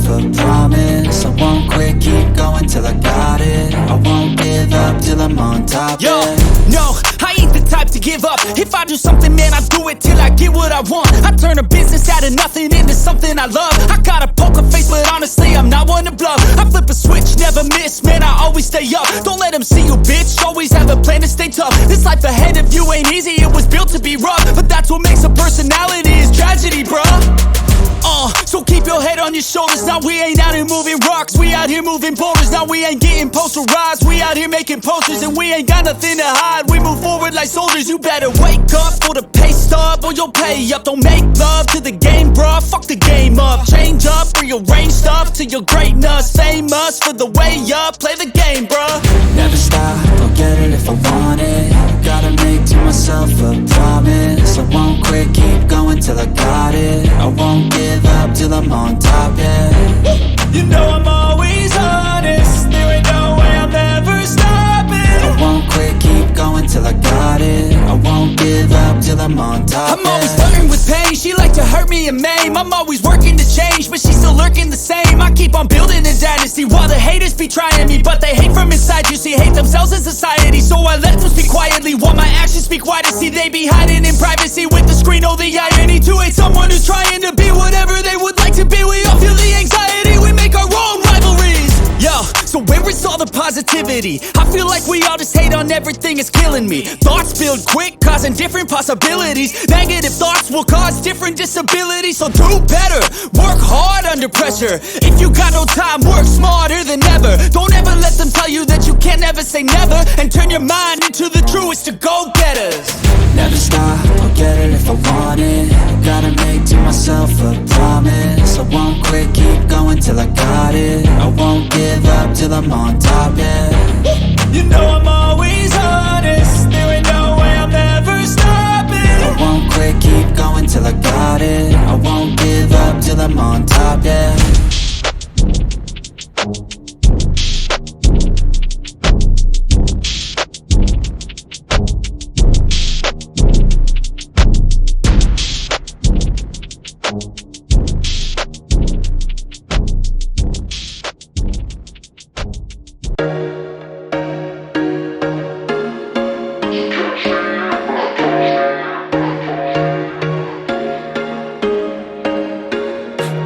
a promise. I won't quit, keep going till I got it. I won't give up till I'm on top. Yo, yeah. no, I ain't the type to give up. If I do something, man, I do it till I get what I want. I turn a business out of nothing into something I love. I got a poker face, but honestly, I'm not one to bluff. I flip a switch, never miss, man, I always stay up. Don't let them see you, bitch, always have a plan to stay tough. This life ahead of you ain't easy, it was built to be rough. But that's what makes a personality, is tragedy, bruh. So keep your head on your shoulders. Now we ain't out here moving rocks, we out here moving boulders. Now we ain't getting posterized, we out here making posters. And we ain't got nothing to hide, we move forward like soldiers. You better wake up for the pay stub, or you'll pay up. Don't make love to the game, bruh, fuck the game up. Change up, rearrange stuff to your greatness. Famous for the way up, play the game, bruh. Never stop, I'll get it if I want it. Gotta make to myself a promise. I won't quit, keep going till I got it. I won't give up till I'm on top, yeah. You know I'm always honest, there ain't no way I'm ever stopping. I won't quit, keep going till I got it. I won't give up till I'm on top, I'm always flirting with pain, she like to hurt me and maim. I'm always working to change, but she's still lurking the same. I keep on building a dynasty while the haters be trying me. But they hate from inside, you see, hate themselves in society. So I let them speak quietly while my actions speak wider. See, they be hiding in privacy with the screen. Oh, the irony to hate someone who's trying to be whatever they would like to be. We all feel the anxiety, we make our own rivalries. Yo, so where is all the positivity? I feel like we all just hate on everything, it's killing me. Thoughts build quick, causing different possibilities. Negative thoughts will cause different disabilities. So do better, work hard under pressure. If you got no time, work smarter than ever. Don't ever let them tell you that you can't never say never. And turn your mind into the truest of go-getters. Never stop, I'll get it if I want it. Gotta make to myself a promise. I won't quit, keep going till I got it. I won't give up till I'm on top, yeah. You know I'm always honest, there ain't no way I'm ever stopping. I won't quit, keep going till I got it. I won't give up till I'm on top, yeah.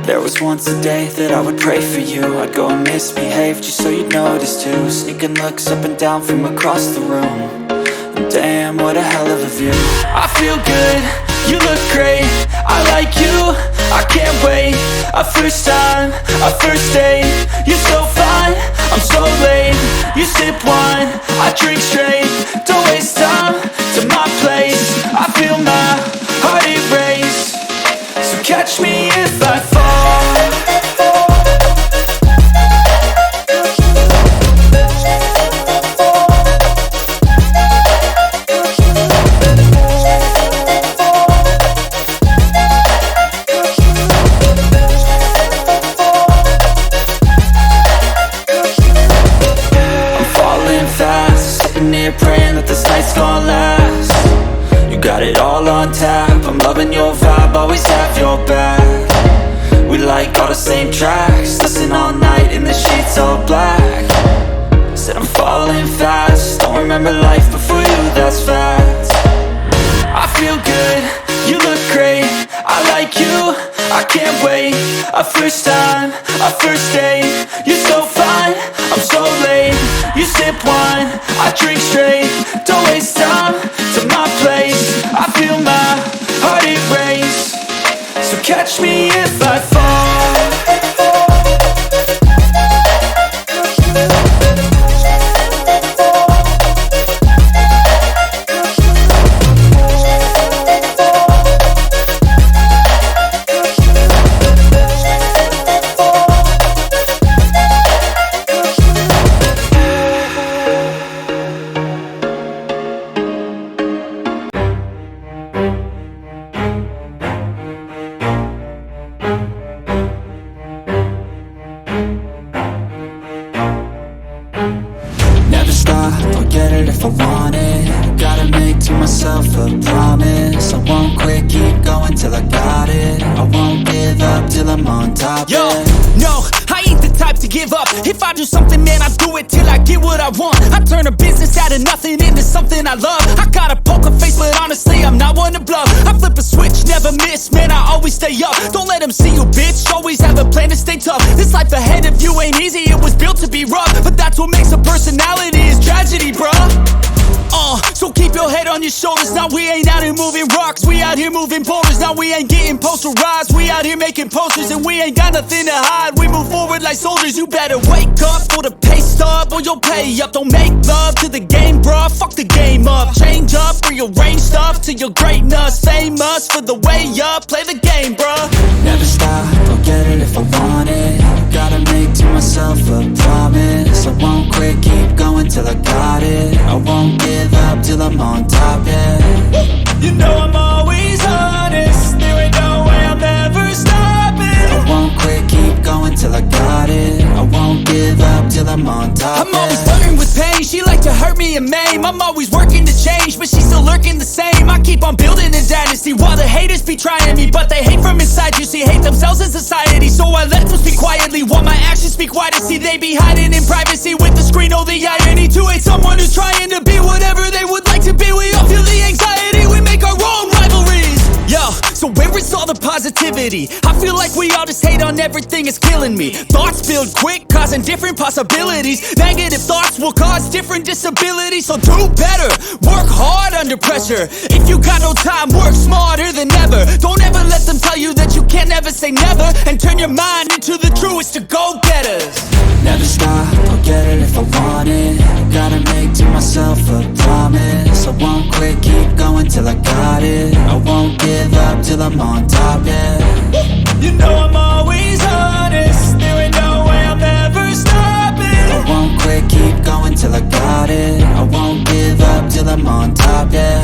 There was once a day that I would pray for you. I'd go and misbehave just so you'd notice too. Sneaking looks up and down from across the room. And damn, what a hell of a view. I feel good, you look great, I like you, I can't wait. A first time, a first date, you're so fine, I'm so late. You sip wine, I drink straight. Don't waste time to my place. I feel my heart erase. So catch me if I fall. Praying that this night's gonna last. You got it all on tap, I'm loving your vibe, always have your back. We like all the same tracks, listen all night in the sheets all black. Said I'm falling fast, don't remember life before you, that's fact. I feel good, you look great, I like you, I can't wait. A first time, a first date, you're so fine, I'm so late. You sip wine, I drink straight. Don't waste time to my place. I feel my heart erase. So catch me if I fall. If I want it, gotta make to myself a promise. I won't quit, keep going till I got it. I won't give up till I'm on top. Yo, yeah. Yo, I ain't the type to give up. If I do something, man, I do it till I get what I want. I turn a business out of nothing into something I love. I got a poker face, but honestly, I'm not one to bluff. I flip a switch, never miss, man, I always stay up. Don't let them see you, bitch, always have a plan to stay tough. This life ahead of you ain't easy, it was built to be rough. But that's what makes a personality, is tragedy, bruh. So keep your head on your shoulders. Now we ain't out here moving rocks, we out here moving boulders. Now we ain't getting posterized, we out here making posters. And we ain't got nothing to hide, we move forward like soldiers. You better wake up for the pay stub, or you'll pay up. Don't make love to the game, bruh, fuck the game up. Change up, rearrange stuff to your greatness. Famous for the way up, play the game, bruh. Never stop, I'll get it if I want it. Gotta make to myself a promise. I won't quit, keep going till I got it. I won't give up till I'm on top, yeah. You know I'm always honest, there ain't no way I'm ever stopping. I won't quit, keep going till I got it. I won't give up till I'm on top, I'm always flirting with pain, she like to hurt me and maim. I'm always working to change, but she's still lurking the same. I keep on building a dynasty while the haters be trying me. But they hate from inside, you see, hate themselves in society. So I let them speak quietly while my actions speak wider. See, they be hiding in privacy with the screen, oh the irony. To hate someone who's trying to be whatever they would like to be. We all feel the anxiety, we make our own rivalries. Yo, so where is all the positivity? I feel like we all just hate on everything, it's killing me. Thoughts build quick, causing different possibilities. Negative thoughts will cause different disabilities. So do better, work hard under pressure. If you got no time, work smarter than ever. Don't ever let them tell you that you can't never say never. And turn your mind into the truest to go-getters. Never stop, I'll get it if I want it. Gotta make to myself a promise. I won't quit, keep going till I got it. I won't give up till I'm on top, yeah. You know I'm always honest, there ain't no way I'm ever stopping. I won't quit, keep going till I got it. I won't give up till I'm on top, yeah.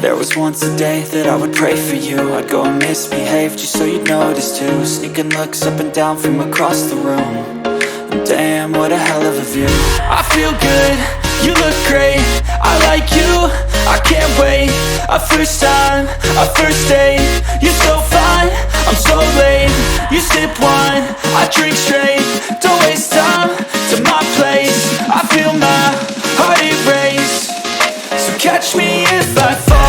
There was once a day that I would pray for you. I'd go and misbehave just so you'd notice too. Sneaking looks up and down from across the room. And damn, what a hell of a view. I feel good, you look great, I like you, I can't wait. A first time, a first date. You're so fine, I'm so late. You sip wine, I drink straight. Don't waste time to my place. I feel my heart erase. So catch me if I fall.